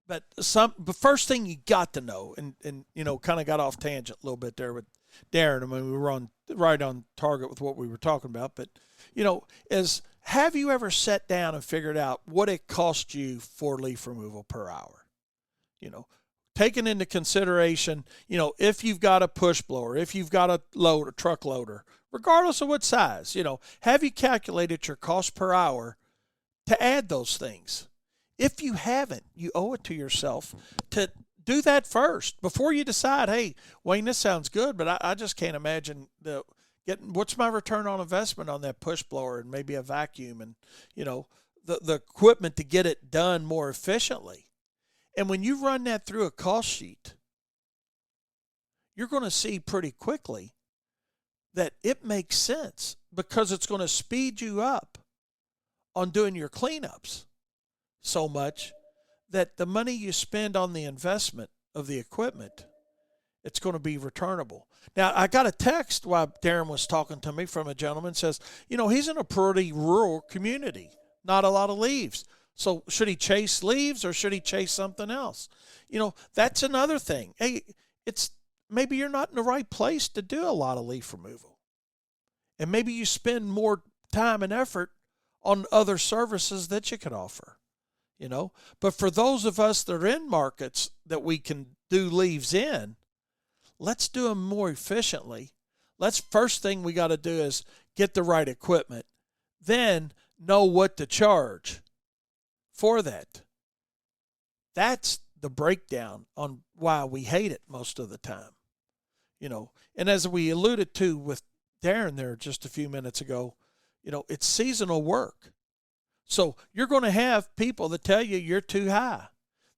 The first thing you got to know, and kind of got off tangent a little bit there with Darren. I mean, we were on right on target with what we were talking about, but is have you ever sat down and figured out what it cost you for leaf removal per hour? You know, taking into consideration, if you've got a push blower, if you've got a truck loader, regardless of what size, have you calculated your cost per hour to add those things? If you haven't, you owe it to yourself to do that first before you decide, hey, Wayne, this sounds good, but I just can't imagine what's my return on investment on that push blower and maybe a vacuum and, the equipment to get it done more efficiently. And when you run that through a cost sheet, you're going to see pretty quickly that it makes sense because it's going to speed you up on doing your cleanups so much that the money you spend on the investment of the equipment, it's going to be returnable. Now, I got a text while Darren was talking to me from a gentleman says, he's in a pretty rural community, not a lot of leaves. So should he chase leaves or should he chase something else? That's another thing. Hey, it's maybe you're not in the right place to do a lot of leaf removal. And maybe you spend more time and effort on other services that you could offer. But for those of us that are in markets that we can do leaves in, let's do them more efficiently. First thing we got to do is get the right equipment, then know what to charge for that. That's the breakdown on why we hate it most of the time. And as we alluded to with Darren there just a few minutes ago, it's seasonal work. So you're going to have people that tell you you're too high.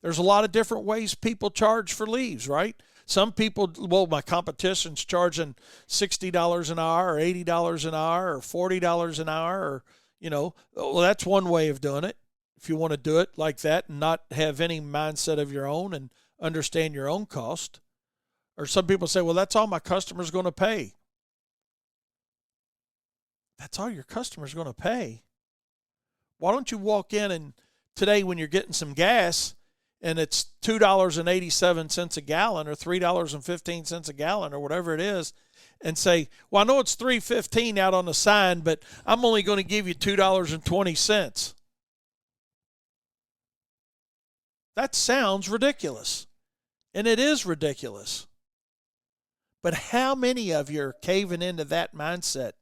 There's a lot of different ways people charge for leaves, right? Some people, my competition's charging $60 an hour or $80 an hour or $40 an hour or, that's one way of doing it. If you want to do it like that and not have any mindset of your own and understand your own cost. Or some people say, well, that's all my customer's going to pay. That's all your customer's going to pay. Why don't you walk in and today when you're getting some gas and it's $2.87 a gallon or $3.15 a gallon or whatever it is and say, well, I know it's $3.15 out on the sign, but I'm only going to give you $2.20. That sounds ridiculous. And it is ridiculous. But how many of you are caving into that mindset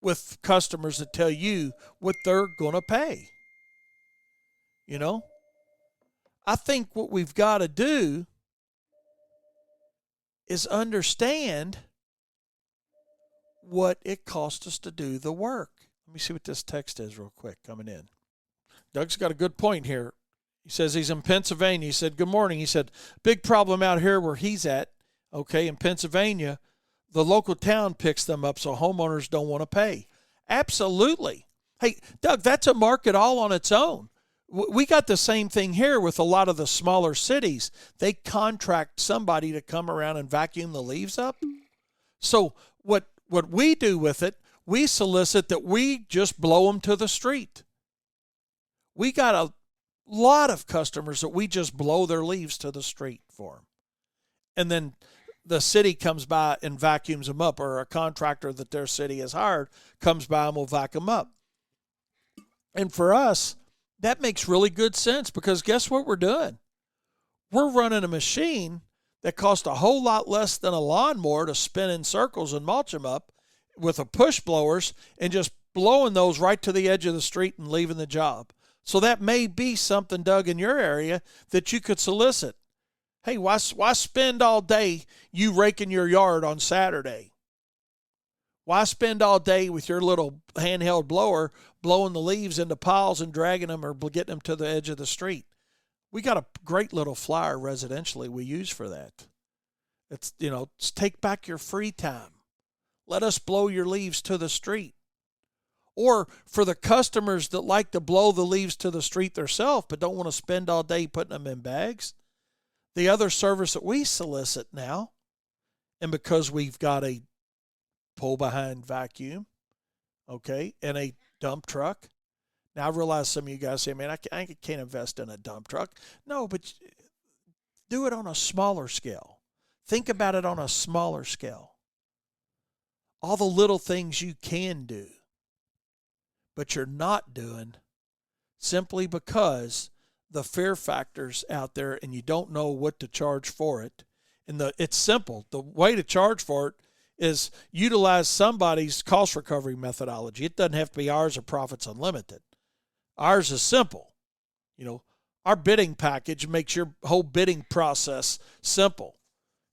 with customers that tell you what they're going to pay? I think what we've got to do is understand what it costs us to do the work. Let me see what this text is real quick coming in. Doug's got a good point here. He says he's in Pennsylvania. He said, good morning. He said, big problem out here where he's at, in Pennsylvania, the local town picks them up so homeowners don't want to pay. Absolutely. Hey, Doug, that's a market all on its own. We got the same thing here with a lot of the smaller cities. They contract somebody to come around and vacuum the leaves up. So what we do with it, we solicit that we just blow them to the street. We got a lot of customers that we just blow their leaves to the street for them. And then the city comes by and vacuums them up, or a contractor that their city has hired comes by and will vacuum up. And for us, that makes really good sense because guess what we're doing? We're running a machine that costs a whole lot less than a lawnmower to spin in circles and mulch them up with a push blowers and just blowing those right to the edge of the street and leaving the job. So that may be something, Doug, in your area that you could solicit. Hey, why spend all day you raking your yard on Saturday? Why spend all day with your little handheld blower blowing the leaves into piles and dragging them or getting them to the edge of the street? We got a great little flyer residentially we use for that. It's take back your free time. Let us blow your leaves to the street. Or for the customers that like to blow the leaves to the street themselves but don't want to spend all day putting them in bags, the other service that we solicit now, and because we've got a pull-behind vacuum, and a dump truck, Now, I realize some of you guys say, man, I can't invest in a dump truck. No, but do it on a smaller scale. Think about it on a smaller scale. All the little things you can do, but you're not doing simply because the fear factor's out there and you don't know what to charge for it. And it's simple. The way to charge for it is utilize somebody's cost recovery methodology. It doesn't have to be ours or Profits Unlimited. Ours is simple. Our bidding package makes your whole bidding process simple.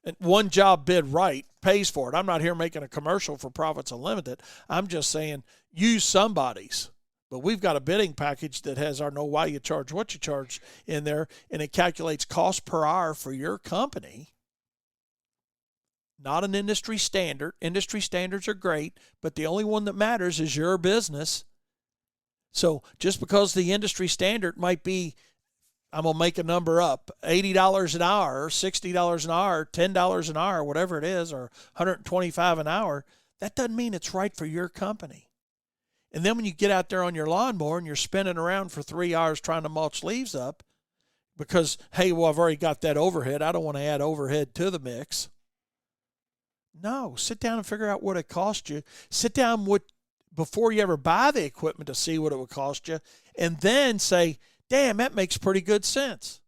And one job bid right pays for it. I'm not here making a commercial for Profits Unlimited. I'm just saying use somebody's. But we've got a bidding package that has our know why you charge what you charge in there, and it calculates cost per hour for your company. Not an industry standard. Industry standards are great, but the only one that matters is your business. So just because the industry standard might be, I'm going to make a number up, $80 an hour, $60 an hour, $10 an hour, whatever it is, or $125 an hour, that doesn't mean it's right for your company. And then when you get out there on your lawnmower and you're spinning around for 3 hours trying to mulch leaves up because, hey, well, I've already got that overhead. I don't want to add overhead to the mix. No, sit down and figure out what it cost you. Sit down before you ever buy the equipment to see what it would cost you, and then say, damn, that makes pretty good sense.